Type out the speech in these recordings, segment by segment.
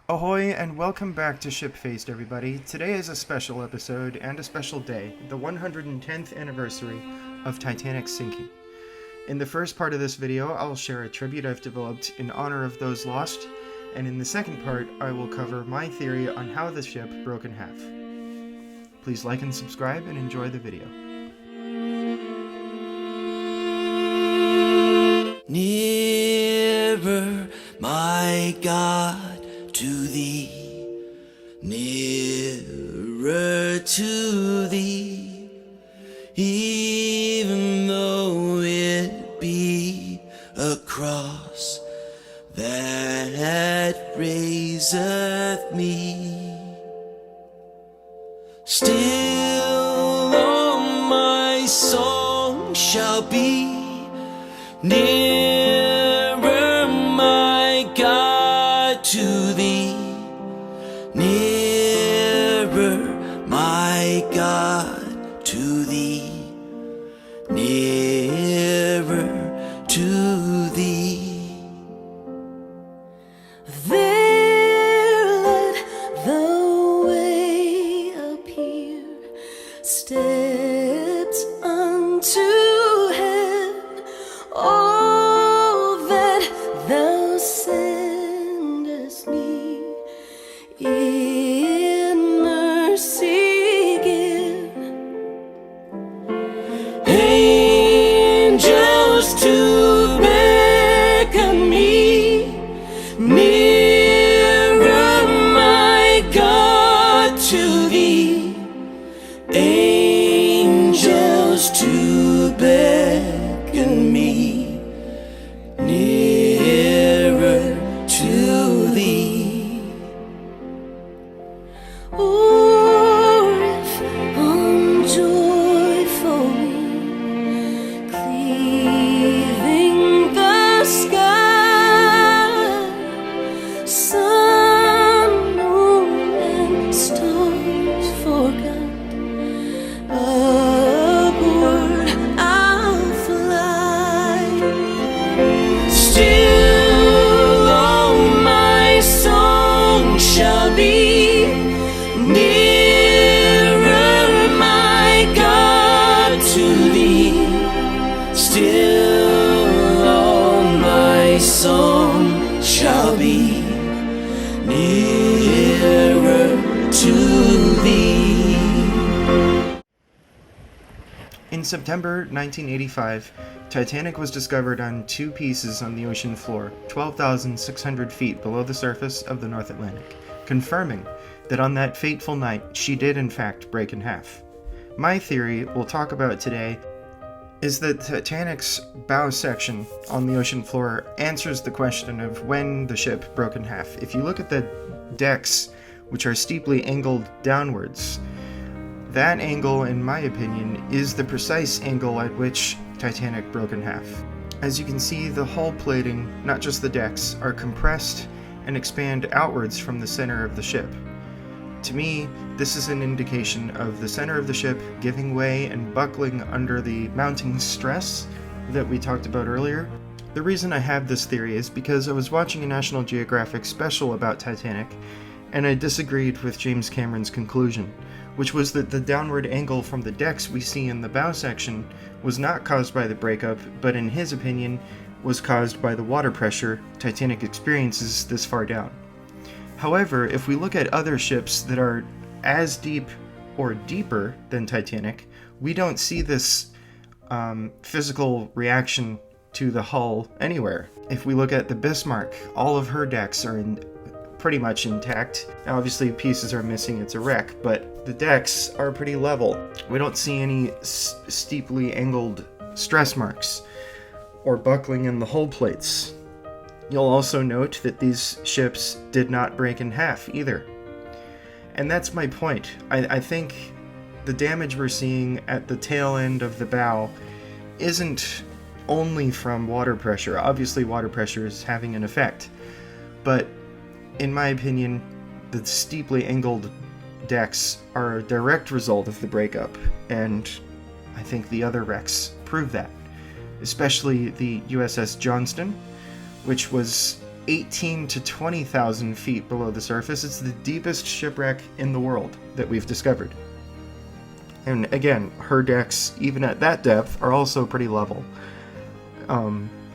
Ahoy and welcome back to Shipfaced, everybody. Today is a special episode and a special day, the 110th anniversary of Titanic's sinking. In the first part of this video, I'll share a tribute I've developed in honor of those lost, and in the second part, I will cover my theory on how the ship broke in half. Please like and subscribe and enjoy the video. Nearer, my God, to thee, nearer to thee, even though it be a cross that raiseth me. Still all my song shall be nearer, my God, to thee, nearer, my God, to thee, nearer to thee. There let the way appear, steps unto heaven. Oh, that thou sendest me in mercy give. Angels to beckon me nearer, my God, to thee. Angels to beckon me nearer to thee. Or if on joyful wing, cleaving the sky, sun, moon, and stars forgot, upward I'll fly. Still all my song shall be nearer, my God, to thee. Still all my song shall be nearer to thee. In September 1985, Titanic was discovered on two pieces on the ocean floor, 12,600 feet below the surface of the North Atlantic, confirming that on that fateful night she did in fact break in half. My theory we'll talk about today is that Titanic's bow section on the ocean floor answers the question of when the ship broke in half. If you look at the decks, which are steeply angled downwards, that angle, in my opinion, is the precise angle at which Titanic broke in half. As you can see, the hull plating, not just the decks, are compressed and expand outwards from the center of the ship. To me, this is an indication of the center of the ship giving way and buckling under the mounting stress that we talked about earlier. The reason I have this theory is because I was watching a National Geographic special about Titanic, and I disagreed with James Cameron's conclusion, which was that the downward angle from the decks we see in the bow section was not caused by the breakup, but in his opinion was caused by the water pressure Titanic experiences this far down. However, if we look at other ships that are as deep or deeper than Titanic, we don't see this physical reaction to the hull anywhere. If we look at the Bismarck, all of her decks are pretty much intact. Obviously pieces are missing, it's a wreck, but the decks are pretty level. We don't see any steeply angled stress marks or buckling in the hull plates. You'll also note that these ships did not break in half either. And that's my point. I think the damage we're seeing at the tail end of the bow isn't only from water pressure. Obviously water pressure is having an effect, but in my opinion, the steeply angled decks are a direct result of the breakup, and I think the other wrecks prove that. Especially the USS Johnston, which was 18 to 20,000 feet below the surface. It's the deepest shipwreck in the world that we've discovered. And again, her decks, even at that depth, are also pretty level.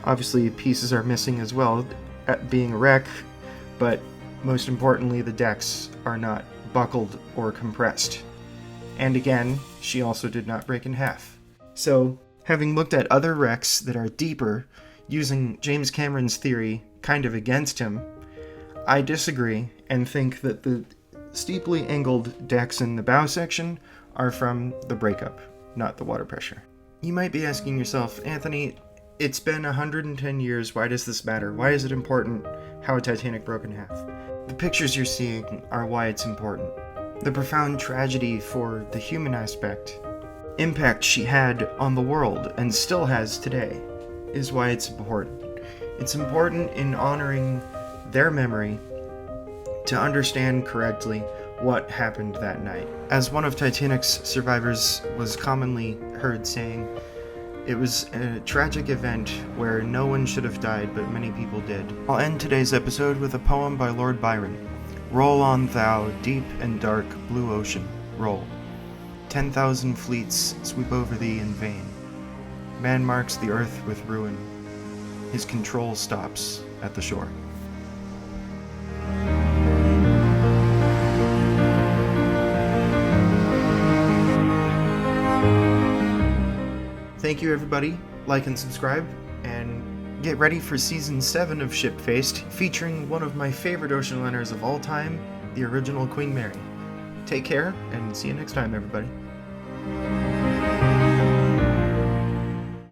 Obviously, pieces are missing as well, at being a wreck, but most importantly, the decks are not buckled or compressed. And again, she also did not break in half. So, having looked at other wrecks that are deeper, using James Cameron's theory kind of against him, I disagree and think that the steeply angled decks in the bow section are from the breakup, not the water pressure. You might be asking yourself, Anthony, it's been 110 years, why does this matter? Why is it important how Titanic broke in half? The pictures you're seeing are why it's important. The profound tragedy for the human aspect, impact she had on the world and still has today, is why it's important. It's important in honoring their memory to understand correctly what happened that night. As one of Titanic's survivors was commonly heard saying, it was a tragic event where no one should have died, but many people did. I'll end today's episode with a poem by Lord Byron. Roll on thou, deep and dark blue ocean, roll. 10,000 fleets sweep over thee in vain. Man marks the earth with ruin. His control stops at the shore. Thank you, everybody. Like and subscribe, and get ready for Season 7 of Shipfaced, featuring one of my favorite ocean liners of all time, the original Queen Mary. Take care, and see you next time, everybody.